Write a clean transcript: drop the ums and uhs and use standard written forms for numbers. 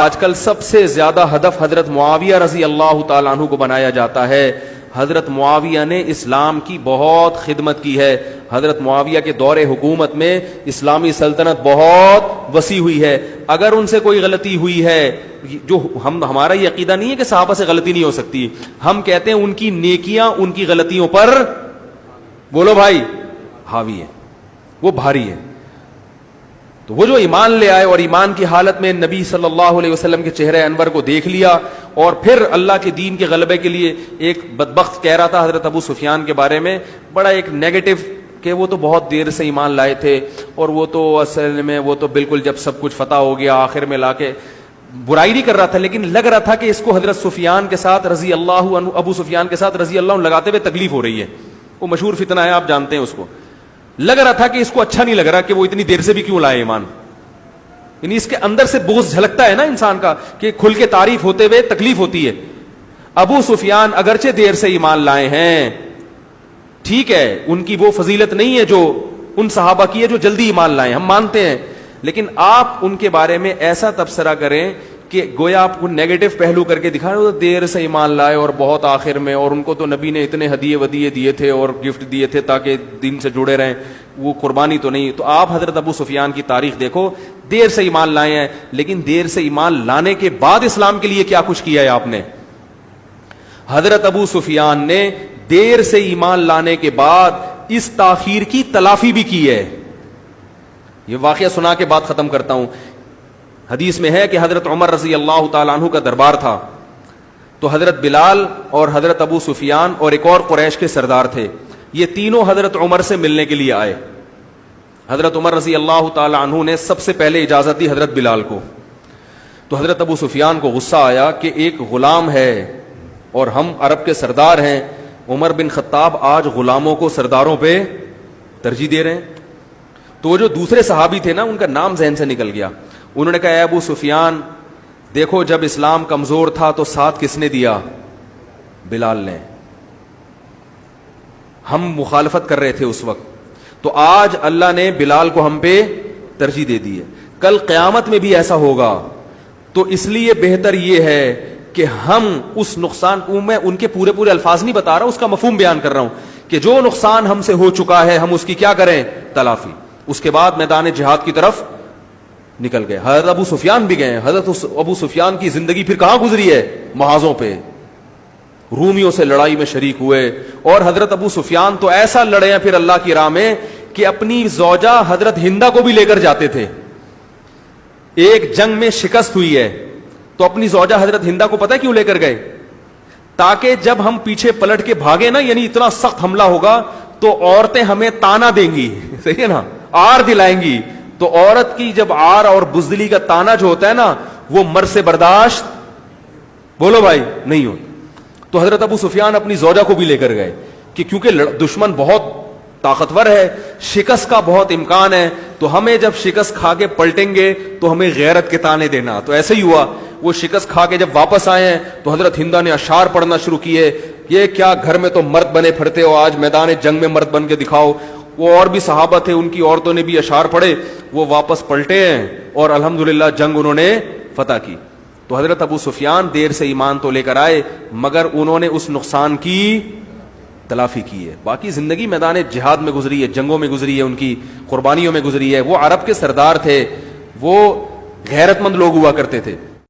آج کل سب سے زیادہ ہدف حضرت معاویہ رضی اللہ تعالیٰ عنہ کو بنایا جاتا ہے. حضرت معاویہ نے اسلام کی بہت خدمت کی ہے. حضرت معاویہ کے دور حکومت میں اسلامی سلطنت بہت وسیع ہوئی ہے. اگر ان سے کوئی غلطی ہوئی ہے, جو ہمارا یہ عقیدہ نہیں ہے کہ صحابہ سے غلطی نہیں ہو سکتی, ہم کہتے ہیں ان کی نیکیاں ان کی غلطیوں پر, بولو بھائی, حاوی ہے, وہ بھاری ہے. تو وہ جو ایمان لے آئے اور ایمان کی حالت میں نبی صلی اللہ علیہ وسلم کے چہرے انور کو دیکھ لیا, اور پھر اللہ کے دین کے غلبے کے لیے ایک بدبخت کہہ رہا تھا حضرت ابو سفیان کے بارے میں بڑا ایک نیگیٹو, کہ وہ تو بہت دیر سے ایمان لائے تھے, اور وہ تو اصل میں وہ تو بالکل جب سب کچھ فتح ہو گیا آخر میں لا کے, برائی نہیں کر رہا تھا, لیکن لگ رہا تھا کہ اس کو حضرت سفیان کے ساتھ رضی اللہ عنہ, ابو سفیان کے ساتھ رضی اللہ عنہ لگاتے ہوئے تکلیف ہو رہی ہے. وہ مشہور فتنہ ہے, آپ جانتے ہیں اس کو. لگ رہا تھا کہ اس کو اچھا نہیں لگ رہا کہ وہ اتنی دیر سے بھی کیوں لائے ایمان, یعنی اس کے اندر سے بغض جھلکتا ہے نا انسان کا, کہ کھل کے تعریف ہوتے ہوئے تکلیف ہوتی ہے. ابو سفیان اگرچہ دیر سے ایمان لائے ہیں, ٹھیک ہے, ان کی وہ فضیلت نہیں ہے جو ان صحابہ کی ہے جو جلدی ایمان لائے, ہم مانتے ہیں, لیکن آپ ان کے بارے میں ایسا تبصرہ کریں کہ گویا آپ کو نیگیٹو پہلو کر کے دکھا رہے ہو, دیر سے ایمان لائے اور بہت آخر میں, اور ان کو تو نبی نے اتنے ہدیے ودیے دیے تھے اور گفٹ دیے تھے تاکہ دین سے جڑے رہیں, وہ قربانی تو نہیں. تو آپ حضرت ابو سفیان کی تاریخ دیکھو, دیر سے ایمان لائے ہیں, لیکن دیر سے ایمان لانے کے بعد اسلام کے لیے کیا کچھ کیا ہے آپ نے. حضرت ابو سفیان نے دیر سے ایمان لانے کے بعد اس تاخیر کی تلافی بھی کی ہے. یہ واقعہ سنا کے بات ختم کرتا ہوں. حدیث میں ہے کہ حضرت عمر رضی اللہ تعالیٰ عنہ کا دربار تھا, تو حضرت بلال اور حضرت ابو سفیان اور ایک اور قریش کے سردار تھے, یہ تینوں حضرت عمر سے ملنے کے لیے آئے. حضرت عمر رضی اللہ تعالیٰ عنہ نے سب سے پہلے اجازت دی حضرت بلال کو. تو حضرت ابو سفیان کو غصہ آیا کہ ایک غلام ہے اور ہم عرب کے سردار ہیں, عمر بن خطاب آج غلاموں کو سرداروں پہ ترجیح دے رہے ہیں. تو وہ جو دوسرے صحابی تھے نا, ان کا نام ذہن سے نکل گیا. انہوں نے کہا, اے ابو سفیان دیکھو, جب اسلام کمزور تھا تو ساتھ کس نے دیا؟ بلال نے. ہم مخالفت کر رہے تھے اس وقت, تو آج اللہ نے بلال کو ہم پہ ترجیح دے دی ہے. کل قیامت میں بھی ایسا ہوگا, تو اس لیے بہتر یہ ہے کہ ہم اس نقصان کو, میں ان کے پورے الفاظ نہیں بتا رہا, اس کا مفہوم بیان کر رہا ہوں, کہ جو نقصان ہم سے ہو چکا ہے ہم اس کی کیا کریں؟ تلافی. اس کے بعد میدان جہاد کی طرف نکل گئے. حضرت ابو سفیان بھی گئے. حضرت ابو سفیان کی زندگی پھر کہاں گزری ہے؟ محاذوں پہ. رومیوں سے لڑائی میں شریک ہوئے, اور حضرت ابو سفیان تو ایسا لڑے ہیں پھر اللہ کی راہ میں کہ اپنی زوجہ حضرت ہندہ کو بھی لے کر جاتے تھے. ایک جنگ میں شکست ہوئی ہے, تو اپنی زوجہ حضرت ہندہ کو پتہ ہے کیوں لے کر گئے؟ تاکہ جب ہم پیچھے پلٹ کے بھاگے نا, یعنی اتنا سخت حملہ ہوگا تو عورتیں ہمیں تانا دیں گی, صحیح ہے نا, آر دلائیں گی. تو عورت کی جب آر اور بزدلی کا تانا جو ہوتا ہے نا, وہ مرد سے برداشت, بولو بھائی, نہیں ہوتا. تو حضرت ابو سفیان اپنی زوجہ کو بھی لے کر گئے, کہ کیونکہ دشمن بہت طاقتور ہے, شکست کا بہت امکان ہے, تو ہمیں جب شکست کھا کے پلٹیں گے تو ہمیں غیرت کے تانے دینا. تو ایسے ہی ہوا, وہ شکست کھا کے جب واپس آئے ہیں تو حضرت ہندہ نے اشعار پڑھنا شروع کیے, یہ کیا گھر میں تو مرد بنے پھرتے ہو, آج میدان جنگ میں مرد بن کے دکھاؤ. وہ اور بھی صحابہ تھے, ان کی عورتوں نے بھی اشعار پڑھے, وہ واپس پلٹے ہیں اور الحمدللہ جنگ انہوں نے فتح کی. تو حضرت ابو سفیان دیر سے ایمان تو لے کر آئے, مگر انہوں نے اس نقصان کی تلافی کی ہے. باقی زندگی میدان جہاد میں گزری ہے, جنگوں میں گزری ہے, ان کی قربانیوں میں گزری ہے. وہ عرب کے سردار تھے, وہ غیرت مند لوگ ہوا کرتے تھے.